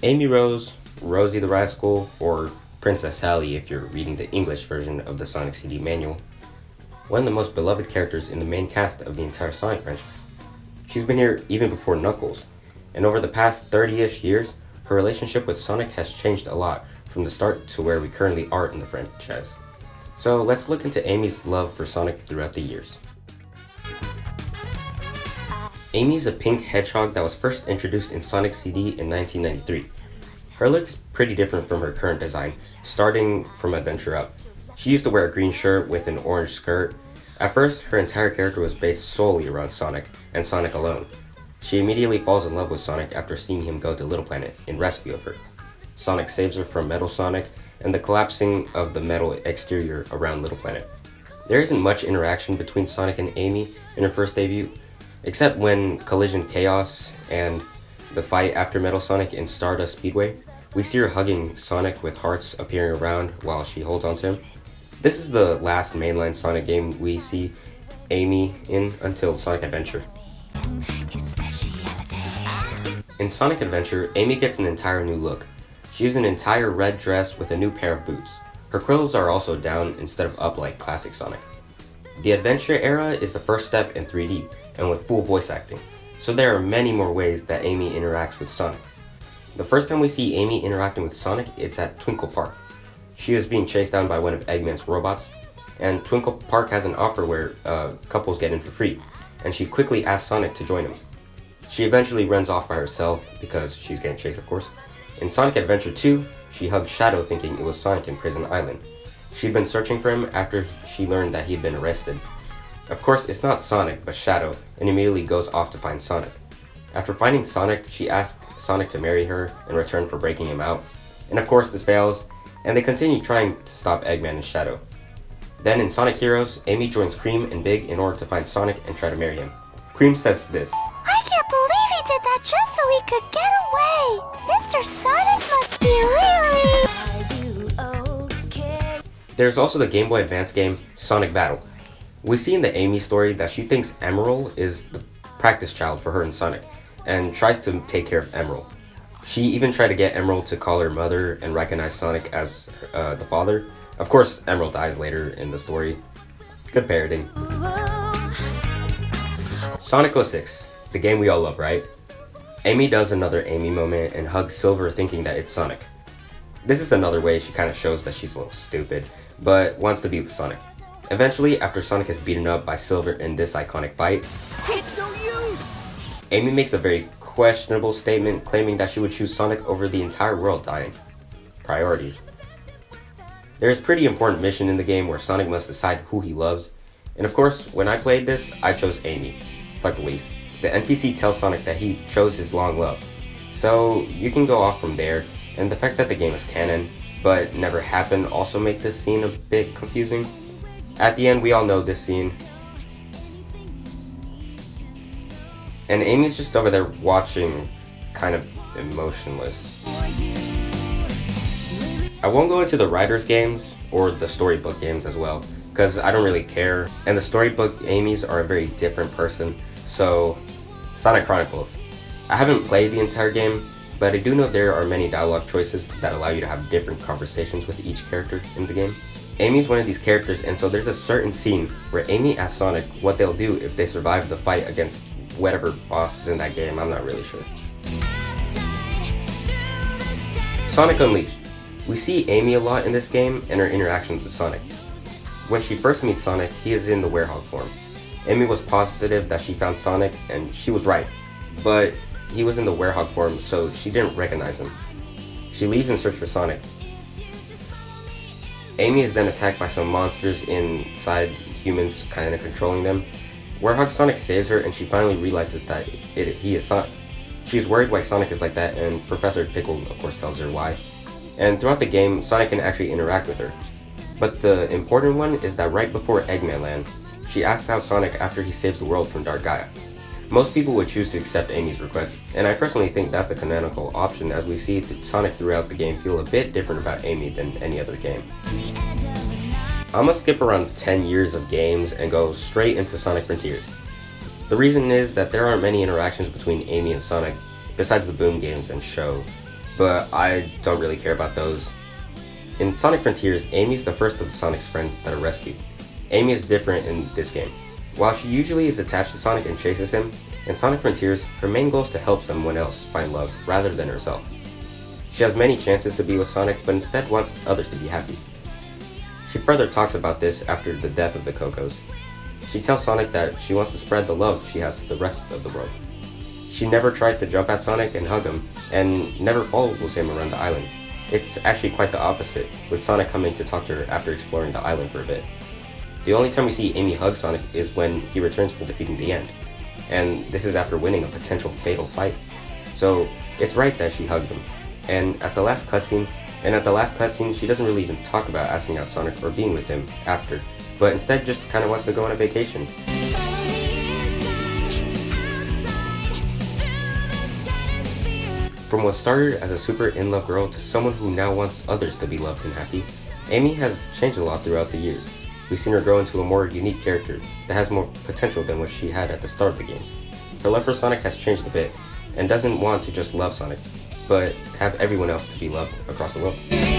Amy Rose, Rosie the Rascal, or Princess Sally if you're reading the English version of the Sonic CD manual, one of the most beloved characters in the main cast of the entire Sonic franchise. She's been here even before Knuckles, and over the past 30-ish years, her relationship with Sonic has changed a lot from the start to where we currently are in the franchise. So let's look into Amy's love for Sonic throughout the years. Amy is a pink hedgehog that was first introduced in Sonic CD in 1993. Her look is pretty different from her current design, starting from Adventure Up. She used to wear a green shirt with an orange skirt. At first, her entire character was based solely around Sonic, and Sonic alone. She immediately falls in love with Sonic after seeing him go to Little Planet in rescue of her. Sonic saves her from Metal Sonic and the collapsing of the metal exterior around Little Planet. There isn't much interaction between Sonic and Amy in her first debut, except when Collision Chaos and the fight after Metal Sonic in Stardust Speedway. We see her hugging Sonic with hearts appearing around while she holds onto him. This is the last mainline Sonic game we see Amy in until Sonic Adventure. In Sonic Adventure, Amy gets an entire new look. She has an entire red dress with a new pair of boots. Her quills are also down instead of up like classic Sonic. The Adventure era is the first step in 3D and with full voice acting, so there are many more ways that Amy interacts with Sonic. The first time we see Amy interacting with Sonic, it's at Twinkle Park. She is being chased down by one of Eggman's robots, and Twinkle Park has an offer where couples get in for free, and she quickly asks Sonic to join him. She eventually runs off by herself because she's getting chased, of course. In Sonic Adventure 2, she hugged Shadow thinking it was Sonic in Prison Island. She'd been searching for him after she learned that he'd been arrested. Of course, it's not Sonic, but Shadow, and immediately goes off to find Sonic. After finding Sonic, she asks Sonic to marry her in return for breaking him out. And of course, this fails, and they continue trying to stop Eggman and Shadow. Then in Sonic Heroes, Amy joins Cream and Big in order to find Sonic and try to marry him. Cream says this: "I can't believe he did that just so he could get away! Mr. Sonic must be really..." There's also the Game Boy Advance game, Sonic Battle. We see in the Amy story that she thinks Emerald is the practice child for her and Sonic, and tries to take care of Emerald. She even tried to get Emerald to call her mother and recognize Sonic as the father. Of course, Emerald dies later in the story. Good parroting. Sonic 06, the game we all love, right? Amy does another Amy moment and hugs Silver thinking that it's Sonic. This is another way she kind of shows that she's a little stupid, but wants to be with Sonic. Eventually, after Sonic is beaten up by Silver in this iconic fight, It's no use! Amy makes a very questionable statement claiming that she would choose Sonic over the entire world dying. Priorities. There is a pretty important mission in the game where Sonic must decide who he loves, and of course, when I played this, I chose Amy, like the least. The NPC tells Sonic that he chose his long love, so you can go off from there, and the fact that the game is canon, but never happened also make this scene a bit confusing. At the end, we all know this scene. And Amy's just over there watching, kind of emotionless. I won't go into the writer's games, or the storybook games as well, because I don't really care. And the storybook Amy's are a very different person, so Sonic Chronicles. I haven't played the entire game, but I do know there are many dialogue choices that allow you to have different conversations with each character in the game. Amy's one of these characters, and so there's a certain scene where Amy asks Sonic what they'll do if they survive the fight against whatever boss is in that game, I'm not really sure. Sonic Unleashed. We see Amy a lot in this game and her interactions with Sonic. When she first meets Sonic, he is in the werewolf form. Amy was positive that she found Sonic, and she was right, but he was in the werewolf form, so she didn't recognize him. She leaves in search for Sonic. Amy is then attacked by some monsters inside humans kind of controlling them. Werehog Sonic saves her and she finally realizes that he is Sonic. She's worried why Sonic is like that, and Professor Pickle of course tells her why. And throughout the game, Sonic can actually interact with her. But the important one is that right before Eggman Land, she asks out Sonic after he saves the world from Dark Gaia. Most people would choose to accept Amy's request, and I personally think that's the canonical option, as we see Sonic throughout the game feel a bit different about Amy than any other game. I'm gonna skip around 10 years of games and go straight into Sonic Frontiers. The reason is that there aren't many interactions between Amy and Sonic, besides the Boom games and show. but I don't really care about those. In Sonic Frontiers, Amy's the first of Sonic's friends that are rescued. Amy is different in this game. While she usually is attached to Sonic and chases him, in Sonic Frontiers, her main goal is to help someone else find love rather than herself. She has many chances to be with Sonic, but instead wants others to be happy. She further talks about this after the death of the Cocos. She tells Sonic that she wants to spread the love she has to the rest of the world. She never tries to jump at Sonic and hug him, and never follows him around the island. It's actually quite the opposite, with Sonic coming to talk to her after exploring the island for a bit. The only time we see Amy hug Sonic is when he returns from defeating the End, and this is after winning a potential fatal fight. So it's right that she hugs him. And at the last cutscene, she doesn't really even talk about asking out Sonic or being with him after, but instead just kind of wants to go on a vacation. From what started as a super in-love girl to someone who now wants others to be loved and happy, Amy has changed a lot throughout the years. We've seen her grow into a more unique character that has more potential than what she had at the start of the games. Her love for Sonic has changed a bit, and doesn't want to just love Sonic, but have everyone else to be loved across the world.